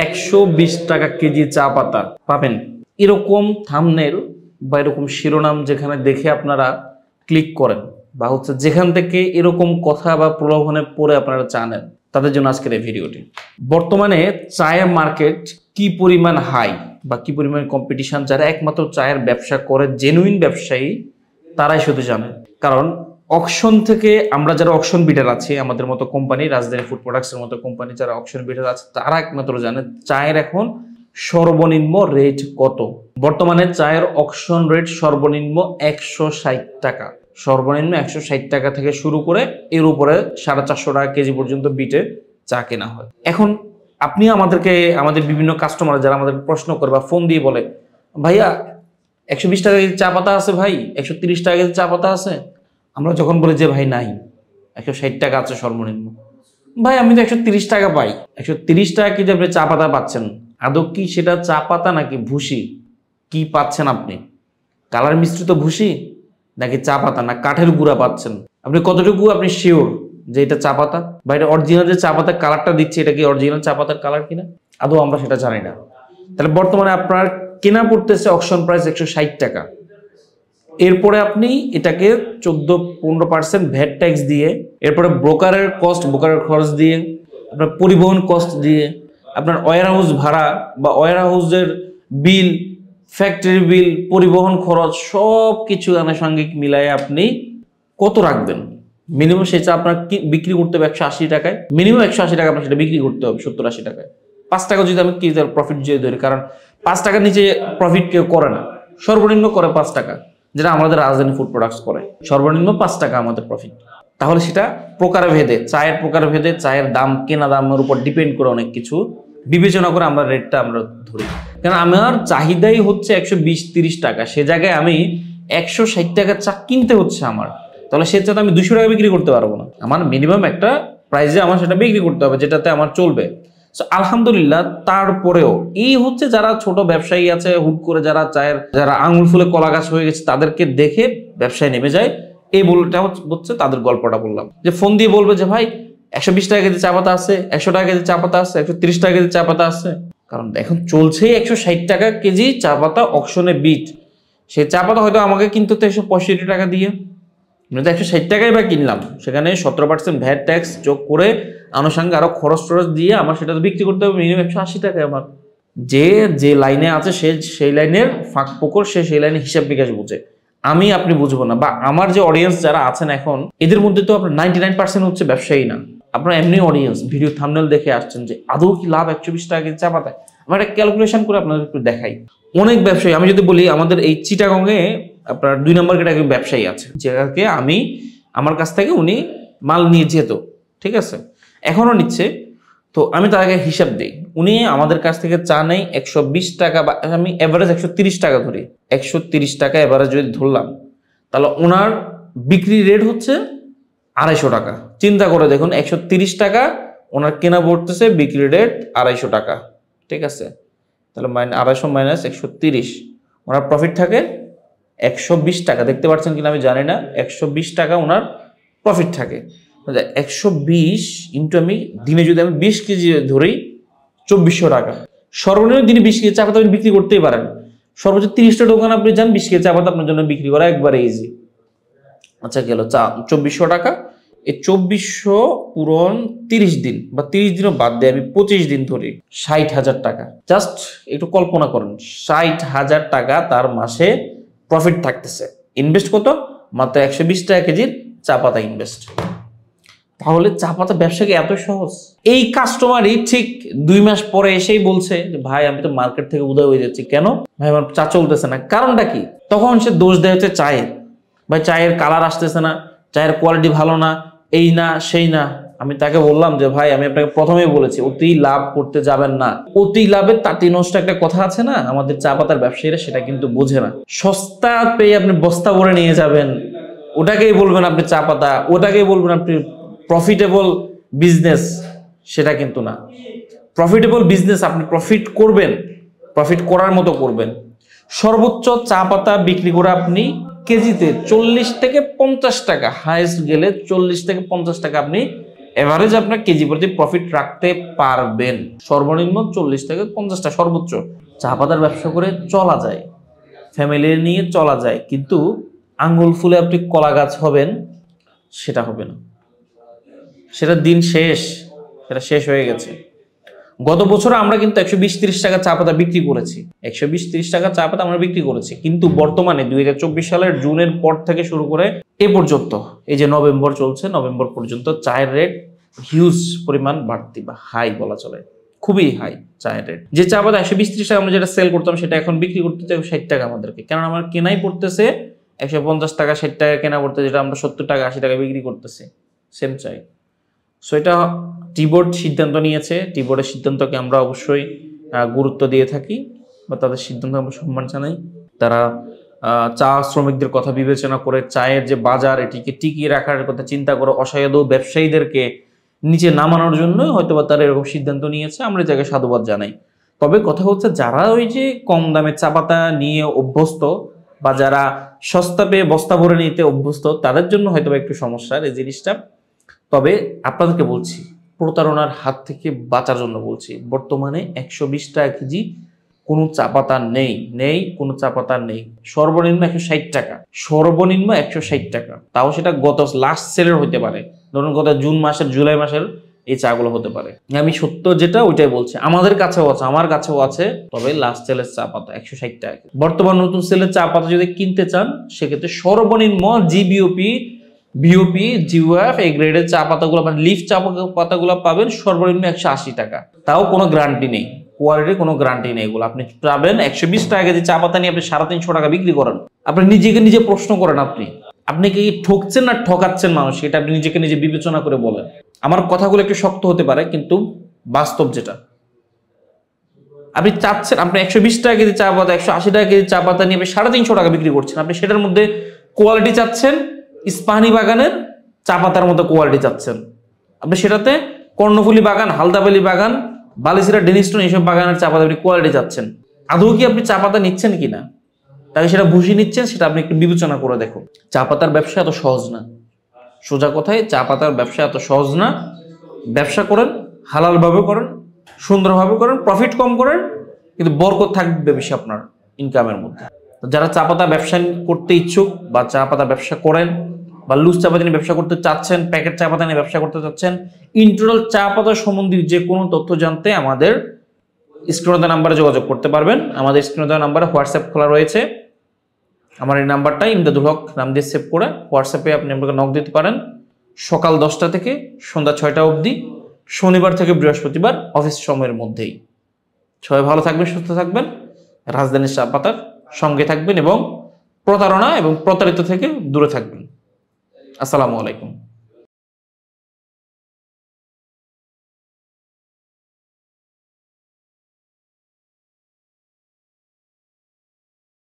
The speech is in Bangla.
120 টাকা কেজি চা পাতা পাবেন। এরকম থাম্বনেল বা এরকম শিরোনাম যেখানে দেখে আপনারা ক্লিক করেন বা হচ্ছে যেখান থেকে এরকম কথা বা প্রলোভনে পড়ে আপনারা চা নেন, তাদের জন্য আজকের এই ভিডিওটি। বর্তমানে চায়ের মার্কেট কি পরিমাণ হাই বা কি পরিমাণ কম্পিটিশন, যারা একমাত্র চায়ের ব্যবসা করে জেনুইন ব্যবসায়ী তারাই শুধু জানে। কারণ অকশন থেকে আমরা যারা অকশন বিডার আছি, আমাদের মতো কোম্পানি, রাজধানী ফুড প্রোডাক্টসের মতো কোম্পানি যারা অকশন বিডার আছে, তারা একমাত্র জানে চায়ের এখন সর্বনিম্ন রেট কত। বর্তমানে চায়ের অকশন রেট সর্বনিম্ন 160 টাকা, সর্বনিম্ন 160 টাকা থেকে শুরু করে এর উপরে 450 টাকা কেজি পর্যন্ত বিটে চা কেনা হয়। এখন আপনি আমাদের বিভিন্ন কাস্টমার যারা আমাদের প্রশ্ন করে বা ফোন দিয়ে বলে, ভাইয়া 120 টাকা কেজি চা পাতা আছে, ভাই 130 টাকা কেজি চা পাতা আছে। আমরা যখন বলি যে ভাই নাই, 160 টাকা আছে সর্বনিম্ন। ভাই আমি তো 130 টাকা পাই। 130 টাকা কেজি আপনি চা পাতা পাচ্ছেন, আদৌ কি সেটা চা পাতা নাকি ভুসি? কি পাচ্ছেন আপনি? কালার মিশ্রিত ভুসি নাকি চা পাতা, না কাঠের গুঁড়া পাচ্ছেন? আপনি কতটুকু আপনি শিওর যে এটা চা পাতা বা এটা অরিজিনাল যে চা পাতার কালারটা দিচ্ছে এটা কি অরিজিনাল চা পাতার কালার কিনা? আদৌ আমরা সেটা জানি না। তাহলে বর্তমানে আপনার কেনা পড়তেছে অকশন প্রাইস 160 টাকা। এরপরে আপনি এটাকে 14-15% ভ্যাট ট্যাক্স দিয়ে, এরপরে ব্রোকারের খরচ দিয়ে, আপনার পরিবহন কস্ট দিয়ে, আপনার ওয়্যার হাউস ভাড়া বা ওয়্যার হাউসের বিল, ফ্যাক্টরি বিল, পরিবহন খরচ সব কিছু আনুষঙ্গিক মিলাই আপনি কত রাখবেন? মিনিমাম সেই চা আপনার বিক্রি করতে হবে 180 টাকায়। মিনিমাম 180 টাকা আপনার সেটা বিক্রি করতে হবে 70-80 টাকায়। 5 টাকা যদি আমি কি প্রফিট দিয়ে ধরি, কারণ 5 টাকার নিচে প্রফিট কেউ করে না, সর্বনিম্ন করে 5 টাকা, যেটা আমাদের রাজধানী ফুড প্রোডাক্টস করে। সর্বনিম্ন 5 টাকা আমাদের প্রফিট। তাহলে সেটা প্রকারভেদে, চায়ের প্রকারভেদে, চায়ের দাম, কেনা দামের উপর ডিপেন্ড করে অনেক কিছু বিবেচনা করে আমরা রেটটা আমরা ধরি। কারণ আমার চাহিদাই হচ্ছে 120-30 টাকা, সে জায়গায় আমি 160 টাকা চা কিনতে হচ্ছে আমার, তাহলে সে চাতে আমি 200 টাকা বিক্রি করতে পারবো না। আমার মিনিমাম একটা প্রাইসে আমার সেটা বিক্রি করতে হবে যেটাতে আমার চলবে। আলহামদুলিল্লাহ, তারপরেও এই হচ্ছে যারা ছোট ব্যবসায়ী আছে, হুট করে যারা আঙুল ফুলে কলা গাছ হয়ে গেছে, তাদেরকে দেখে ব্যবসায় নেমে যায়। এই বলটা হচ্ছে তাদের গল্পটা বললাম, যে ফোন দিয়ে বলবে যে ভাই 120 টাকা কেজি চা পাতা আছে, 100 টাকা কেজি চা পাতা আছে, 130 টাকা কেজি চা পাতা আছে। কারণ এখন চলছেই 160 টাকা কেজি চা পাতা অকশনে বিট। সেই চা পাতা হয়তো আমাকে কিনতে হতো 165 টাকা দিয়ে, আমি তো 160 টাকাই বা কিনলাম, সেখানে 17% ভ্যাট ট্যাক্স যোগ করে আনুষঙ্গিক আরো খরচ দিয়ে আমার সেটা বিক্রি করতে হবে মিনিমাম 180 টাকায়। আমার যে লাইনে আছে সেই লাইনের ফাঁক ফোকর, সেই লাইনে হিসাব বিকাশ বুঝে, আপনি বুঝবো না। বা আমার যে অডিয়েন্স যারা আছেন এখন, এদের মধ্যে তো আপনার 99% হচ্ছে ব্যবসায়ী না, আপনার এমনি অডিয়েন্স ভিডিও থাম্বনেল দেখে আসছেন যে আদৌ কি লাভ 120 টাকা কেজি চা পাতায়। আমরা একটা ক্যালকুলেশন করে আপনাদের একটু দেখাই। অনেক ব্যবসায়ী, আমি যদি বলি আমাদের এই চিটাগংয়ে আপনার 2 নম্বর ক্যাটাগরি ব্যবসায়ী আছে, যাকে আমার কাছ থেকে উনি মাল নিয়ে যেত, ঠিক আছে, এখনো নিচ্ছে। তো আমি তার আগে হিসাব দিই, উনি আমাদের কাছ থেকে চা নেই 120 টাকা, বা আমি এভারেজ 130 টাকা ধরি, 130 টাকা এভারেজ যদি ধরলাম, তাহলে ওনার বিক্রি রেট হচ্ছে 250 টাকা। চিন্তা করে দেখুন, 130 টাকা ওনার কেনা পড়তেছে, বিক্রি রেট 250 টাকা, ঠিক আছে। তাহলে 250 মাইনাস 130, ওনার প্রফিট থাকে 120 টাকা। দেখতে পাচ্ছেন কিনা আমি জানি না, 120 টাকা ওনার প্রফিট থাকে। 120 ইন্টু আমি দিনে যদি আমি 20 কেজি ধরি, 2400 টাকা। সর্বনিম্ন দিনে 20 কেজি চা পাতা আপনি বিক্রি করতেই পারেন। সর্বোচ্চ 30টা দোকান আপনি যান, 20 কেজি চা পাতা আপনার জন্য বিক্রি করা একবারে ইজি। আচ্ছা, গেল 2400 টাকা। এই 2400 পূরণ 30 দিন বা 30 দিনও বাদ দিয়ে আমি 25 দিন ধরি, 60,000 টাকা। জাস্ট একটু কল্পনা করেন, 60,000 টাকা তার মাসে প্রফিট থাকতেছে। ইনভেস্ট কত? মাত্র 120 টাকা কেজির চা পাতা ইনভেস্ট। তাহলে চা পাতা ব্যবসা কি এত সহজ? এই কাস্টমারই ঠিক 2 মাস পরে এসেই বলছে যে ভাই আমি তো মার্কেট থেকে উদয় হয়ে যাচ্ছি, কেন ভাই আমার চা চলতেছে না? কারণটা কি? তখন সে দোষ দেয় হচ্ছে চায়ের, ভাই চায়ের কালার আসতেছে না, চায়ের কোয়ালিটি ভালো না, এই না সেই না। আমি তাকে বললাম যে ভাই আমি আপনাকে প্রথমেই বলেছি অতি লাভ করতে যাবেন না, অতি লাভের তাঁতি নষ্ট একটা কথা আছে না, আমাদের চা পাতার ব্যবসায়ীরা সেটা কিন্তু বোঝে না। সস্তা পেয়ে আপনি বস্তা ভরে নিয়ে যাবেন, ওটাকেই বলবেন আপনি চা পাতা, ওটাকেই বলবেন আপনি প্রফিটেবল বিজনেস, সেটা কিন্তু না। প্রফিটেবল বিজনেস আপনি প্রফিট করবেন, প্রফিট করার মতো করবেন। সর্বোচ্চ চা পাতা বিক্রি করে আপনি কেজিতে 40 থেকে 50 টাকা, হাইস্ট গেলে 40 থেকে 50 টাকা আপনি এভারেজ আপনার কেজি প্রতি প্রফিট রাখতে পারবেন। সর্বনিম্ন 40 থেকে 50টা, সর্বোচ্চ। চা পাতার ব্যবসা করে চলা যায়, ফ্যামিলি নিয়ে চলা যায়, কিন্তু আঙ্গুল ফুলে আপনি কলা গাছ হবেন সেটা হবে না। সেটা দিন শেষ, সেটা শেষ হয়ে গেছে। গত বছর আমরা কিন্তু 120-30 টাকা চা পাতা বিক্রি করেছি, 120-30 টাকা চা পাতা আমরা বিক্রি করেছি। কিন্তু বর্তমানে 2024 সালের জুনের পর থেকে শুরু করে এ পর্যন্ত, এই যে নভেম্বর চলছে, নভেম্বর পর্যন্ত চায়ের রেট হিউজ পরিমাণ বাড়তি বা হাই বলা চলে, খুবই হাই চায়ের রেট। যে চা পাতা 120-30 টাকা আমরা যেটা সেল করতাম সেটা এখন বিক্রি করতে চাই 60 টাকা আমাদেরকে, কারণ আমার কেনাই পড়তেছে 150 টাকা, 60 টাকা কেনা পড়তে, যেটা আমরা 70 টাকা 80 টাকা বিক্রি করতেছি সেম চাই। সো এটা টি-বোর্ড সিদ্ধান্ত নিয়েছে, টি-বোর্ডের সিদ্ধান্তকে আমরা অবশ্যই গুরুত্ব দিয়ে থাকি বা তাদের সিদ্ধান্ত আমরা সম্মান জানাই। তারা চা শ্রমিকদের কথা বিবেচনা করে চায়ের যে বাজার এটিকে টিকিয়ে রাখার কথা চিন্তা করে অসাধু ব্যবসায়ীদেরকে নিচে নামানোর জন্য হয়তোবা তারা এরকম সিদ্ধান্ত নিয়েছে, আমরা এই জায়গায় সাধুবাদ জানাই। তবে কথা হচ্ছে, যারা ওই যে কম দামে চা পাতা নিয়ে অভ্যস্ত বা যারা সস্তা পেয়ে বস্তা ভরে নিতে অভ্যস্ত, তাদের জন্য হয়তোবা একটু সমস্যার এই জিনিসটা। তবে আপনাদেরকে বলছি, প্রতারণার হাত থেকে বাঁচার জন্য বলছি, বর্তমানে 120 টাকা কেজি কোনো চা পাতা নেই, কোনো চা পাতা নেই। সর্বনিম্ন 160 টাকা, সর্বনিম্ন 160 টাকা, তাও সেটা গত লাস্ট সেলের হতে পারে, ধরুন গত জুন মাসের, জুলাই মাসের এই চাগুলো হতে পারে। আমি সত্য যেটা ওইটাই বলছি, আমাদের কাছেও আছে, আমার কাছেও আছে। তবে লাস্ট সেলের চা পাতা 160 টাকা। বর্তমান নতুন সেলের চা পাতা যদি কিনতে চান, সেক্ষেত্রে সর্বনিম্ন বিওপি, জিওএফ এই গ্রেডের চা পাতাগুলো, মানে লিফ চা পাতাগুলো পাবেন সর্বনিম্ন 180 টাকা। তাও কোনো গ্যারান্টি নেই, কোয়ালিটির কোনো গ্যারান্টি নেই। এগুলো আপনি পাবেন 120 টাকা কেজি চা পাতা নিয়ে আপনি 350 টাকা বিক্রি করেন। আপনি নিজেকে নিজে প্রশ্ন করেন, আপনি কি ঠকছেন না ঠকাচ্ছেন মানুষ, এটা আপনি নিজেকে নিজে বিবেচনা করে বলেন। আমার কথাগুলো একটু শক্ত হতে পারে, কিন্তু বাস্তব যেটা আপনি চাচ্ছেন, আপনি 120 টাকা কেজি চা পাতা, 180 টাকা কেজি চা পাতা নিয়ে আপনি 350 টাকা বিক্রি করছেন। আপনি সেটার মধ্যে কোয়ালিটি চাচ্ছেন ইস্পাহানি বাগানের চা পাতার মতো কোয়ালিটি চাচ্ছেন, আপনি সেটাতে কর্ণফুলী বাগান, হালদাবালি বাগান, বালিসিরা, ডেনিস্টন এইসব বাগানের চা পাতা আপনি কোয়ালিটি চাচ্ছেন। আদৌ কি আপনি চা পাতা নিচ্ছেন কিনা, তাকে সেটা বুঝে নিচ্ছেন, সেটা আপনি একটু বিবেচনা করে দেখুন। চা পাতার ব্যবসা এত সহজ না, সোজা কথায় চা পাতার ব্যবসা এত সহজ না। ব্যবসা করেন, হালালভাবে করেন, সুন্দরভাবে করেন, প্রফিট কম করেন, কিন্তু বরকত থাকবে বেশি আপনার ইনকামের মধ্যে। যারা চা পাতা ব্যবসা করতে ইচ্ছুক বা চা পাতা ব্যবসা করেন বা লুজ চা পাতা নিয়ে ব্যবসা করতে চাচ্ছেন, প্যাকেট চা পাতা নিয়ে ব্যবসা করতে চাচ্ছেন, ইন্টারনাল চা পাতা সম্বন্ধে যে কোনো তথ্য জানতে আমাদের স্ক্রিনে দেওয়া নাম্বারে যোগাযোগ করতে পারবেন। আমাদের স্ক্রিনে দেওয়া নাম্বারে হোয়াটসঅ্যাপ খোলা রয়েছে। আমার এই নাম্বারটা ইমদাদুল হক নাম দিয়ে সেভ করে হোয়াটসঅ্যাপে আপনি আমাকে নক দিতে পারেন। সকাল 10টা থেকে সন্ধ্যা 6টা অবধি, শনিবার থেকে বৃহস্পতিবার অফিস সময়ের মধ্যেই। সবাই ভালো থাকবেন, সুস্থ থাকবেন, রাজধানীর চা পাতার সঙ্গে থাকবেন এবং প্রতারণা এবং প্রতারিত থেকে দূরে থাকবেন। আসসালামু আলাইকুম।